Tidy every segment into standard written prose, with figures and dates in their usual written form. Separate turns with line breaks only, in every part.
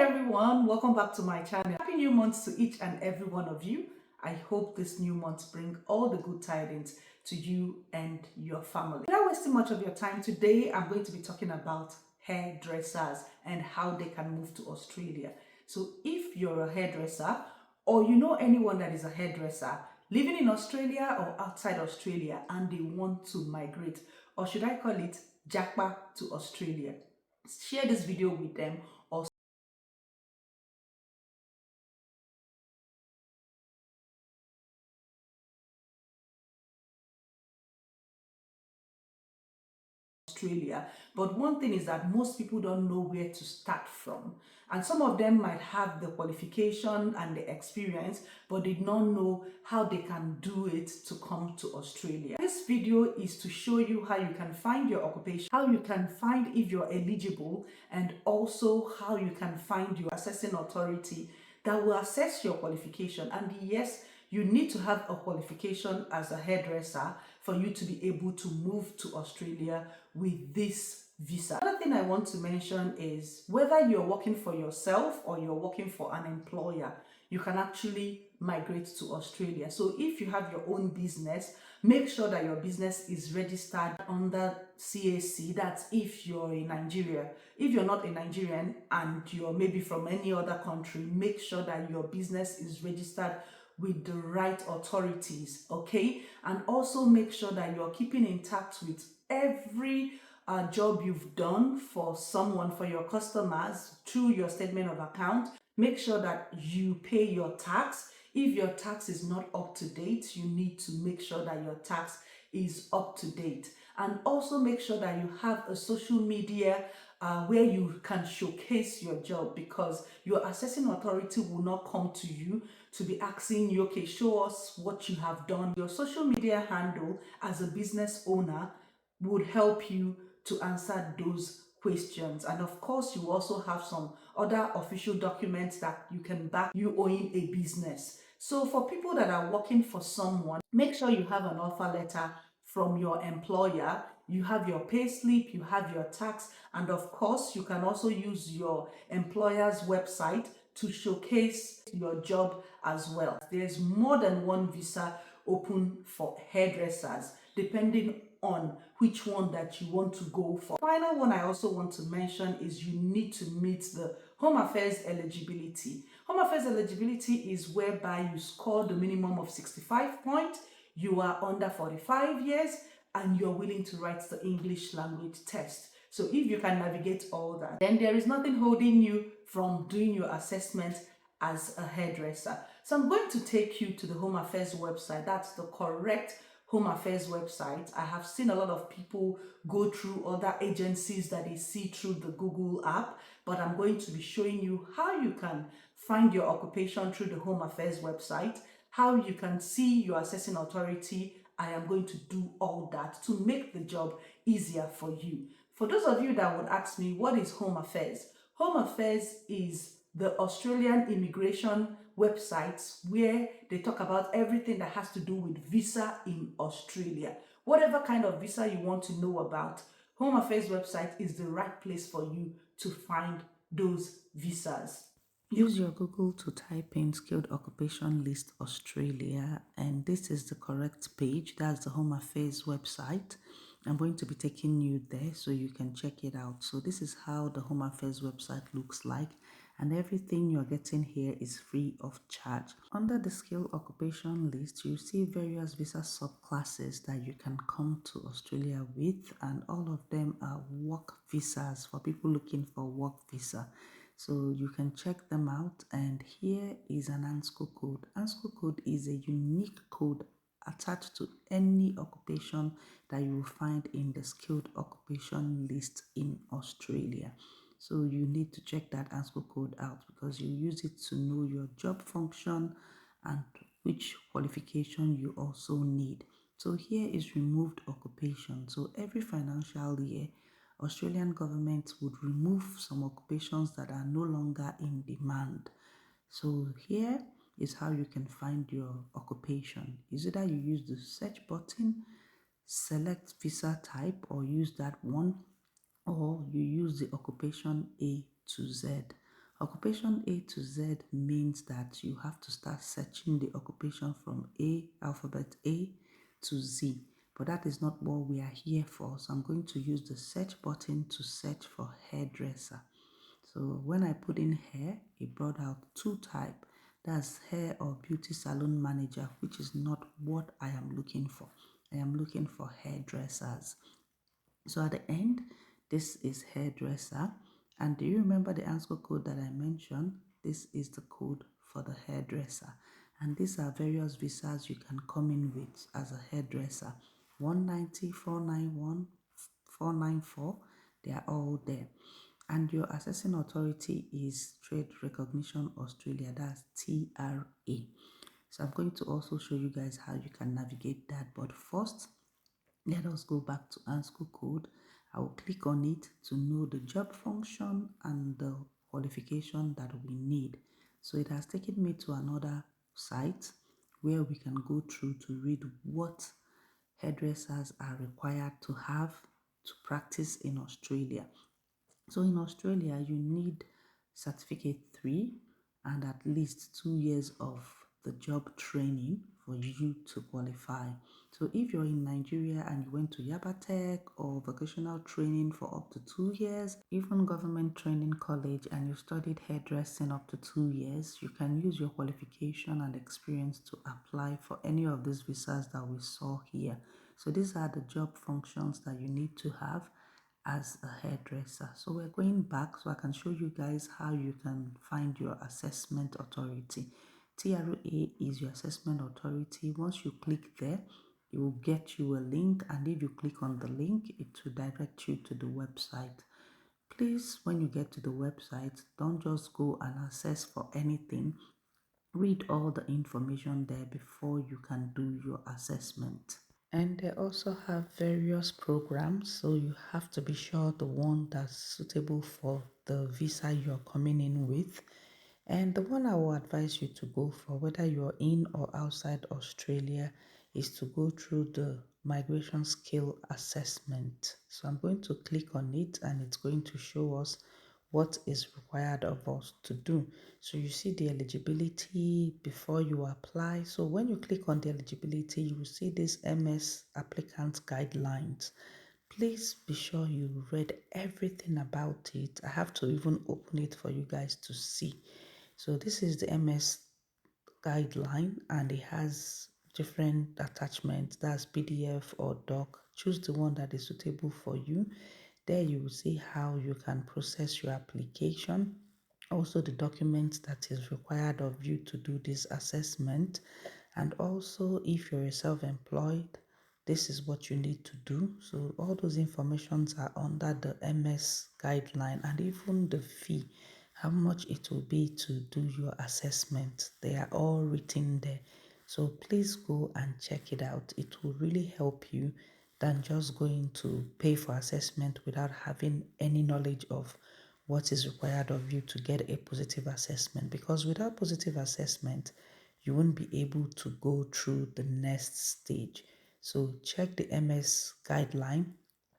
everyone, welcome back to my channel. Happy new month to each and every one of you. I hope this new month bring all the good tidings to you and your family. Without wasting much of your time, today I'm going to be talking about hairdressers and how they can move to Australia. So if you're a hairdresser or you know anyone that is a hairdresser living in Australia or outside Australia and they want to migrate, or should I call it Jackpa, to Australia, share this video with them or Australia. But one thing is that most people don't know where to start from, and some of them might have the qualification and the experience but did not know how they can do it to come to Australia. This video is to show you how you can find your occupation, how you can find if you're eligible, and also how you can find your assessing authority that will assess your qualification. And yes, you need to have a qualification as a hairdresser for you to be able to move to Australia with this visa. Another thing I want to mention is whether you're working for yourself or you're working for an employer, you can actually migrate to Australia. So if you have your own business, make sure that your business is registered under CAC. That's if you're in Nigeria. If you're not a Nigerian and you're maybe from any other country, make sure that your business is registered with the right authorities, okay? And also make sure that you're keeping in touch with every job you've done for someone, for your customers, through your statement of account. Make sure that you pay your tax. If your tax is not up to date, you need to make sure that your tax is up to date. And also make sure that you have a social media where you can showcase your job, because your assessing authority will not come to you to be asking you, okay, show us what you have done. Your social media handle as a business owner would help you to answer those questions. And of course, you also have some other official documents that you can back you owning a business. So for people that are working for someone, make sure you have an offer letter from your employer, you have your pay slip, you have your tax, and of course you can also use your employer's website to showcase your job as well. There's more than one visa open for hairdressers depending on which one that you want to go for. Final one I also want to mention is you need to meet the Home Affairs eligibility. Home Affairs eligibility is whereby you score the minimum of 65 points, you are under 45 years, and you're willing to write the English language test. So if you can navigate all that, then there is nothing holding you from doing your assessment as a hairdresser. So I'm going to take you to the Home Affairs website. That's the correct Home Affairs website. I have seen a lot of people go through other agencies that they see through the Google app, but I'm going to be showing you how you can find your occupation through the Home Affairs website, how you can see your assessing authority. I am going to do all that to make the job easier for you. For those of you that would ask me, what is Home Affairs? Home Affairs is the Australian immigration websites where they talk about everything that has to do with visa in Australia. Whatever kind of visa you want to know about, Home Affairs website is the right place for you to find those visas. Use your Google to type in skilled occupation list Australia, and this is the correct page. That's the Home Affairs website. I'm going to be taking you there so you can check it out. So this is how the Home Affairs website looks like, and everything you're getting here is free of charge. Under the skilled occupation list, you see various visa subclasses that you can come to Australia with, and all of them are work visas for people looking for work visa. So you can check them out, and here is an ANSCO code. ANSCO code is a unique code attached to any occupation that you will find in the skilled occupation list in Australia. So you need to check that ANSCO code out because you use it to know your job function and which qualification you also need. So here is removed occupation. So every financial year, Australian government would remove some occupations that are no longer in demand. So here is how you can find your occupation. Is either you use the search button, select visa type, or use that one, or you use the occupation A to Z. Occupation A to Z means that you have to start searching the occupation from alphabet A to Z. But that is not what we are here for. So I'm going to use the search button to search for hairdresser. So when I put in hair, it brought out two types. That's hair or beauty salon manager, which is not what I am looking for. I am looking for hairdressers. So at the end, this is hairdresser. And do you remember the answer code that I mentioned? This is the code for the hairdresser. And these are various visas you can come in with as a hairdresser. 190, 491, 494, they are all there. And your assessing authority is Trade Recognition Australia, that's TRA. So I'm going to also show you guys how you can navigate that. But first, let us go back to ANSCO code. I will click on it to know the job function and the qualification that we need. So it has taken me to another site where we can go through to read what hairdressers are required to have to practice in Australia. So in Australia, you need certificate 3 and at least 2 years of the job training for you to qualify. So if you're in Nigeria and you went to Yabatech or vocational training for up to 2 years, even government training college, and you studied hairdressing up to 2 years, you can use your qualification and experience to apply for any of these visas that we saw here. So these are the job functions that you need to have as a hairdresser. So we're going back so I can show you guys how you can find your assessment authority. TRA is your assessment authority. Once you click there, it will get you a link, and if you click on the link, it will direct you to the website. Please, when you get to the website, don't just go and assess for anything. Read all the information there before you can do your assessment. And they also have various programs, so you have to be sure the one that's suitable for the visa you're coming in with. And the one I will advise you to go for, whether you're in or outside Australia, is to go through the migration skill assessment. So I'm going to click on it, and it's going to show us what is required of us to do. So you see the eligibility before you apply. So when you click on the eligibility, you will see this MS applicant guidelines. Please be sure you read everything about it. I have to even open it for you guys to see. So this is the MS guideline, and it has different attachments. That's PDF or doc. Choose the one that is suitable for you. There you will see how you can process your application, also the documents that is required of you to do this assessment, and also if you're self-employed, this is what you need to do. So all those informations are under the MS guideline, and even the fee, how much it will be to do your assessment, they are all written there. So please go and check it out. It will really help you than just going to pay for assessment without having any knowledge of what is required of you to get a positive assessment. Because without positive assessment, you won't be able to go through the next stage. So check the MS guideline.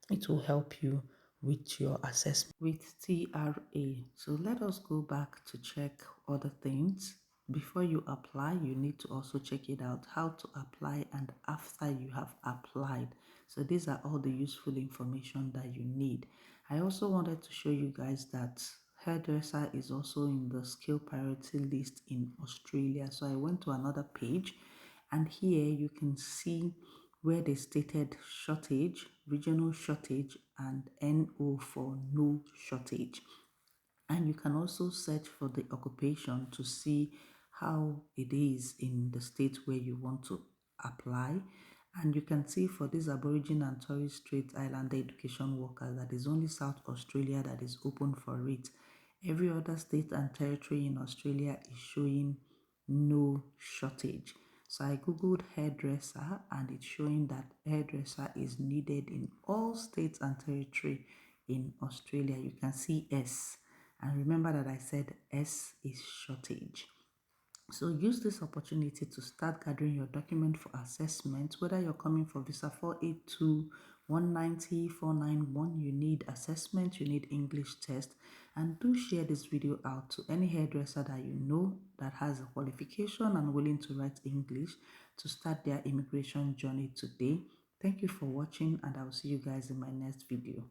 It will help you with your assessment with TRA. So let us go back to check other things. Before you apply, you need to also check it out, how to apply, and after you have applied. So these are all the useful information that you need. I also wanted to show you guys that hairdresser is also in the skill priority list in Australia. So I went to another page, and here you can see where they stated shortage, regional shortage, and NO for no shortage. And you can also search for the occupation to see how it is in the state where you want to apply. And you can see for this Aborigine and Torres Strait Islander education worker that is only South Australia that is open for it. Every other state and territory in Australia is showing no shortage. So I googled hairdresser, and it's showing that hairdresser is needed in all states and territory in Australia. You can see S, and remember that I said S is shortage. So use this opportunity to start gathering your document for assessment. Whether you're coming for visa 482, 190, 491, you need assessment, you need English test, And do share this video out to any hairdresser that you know that has a qualification and willing to write English to start their immigration journey today. Thank you for watching, and I will see you guys in my next video.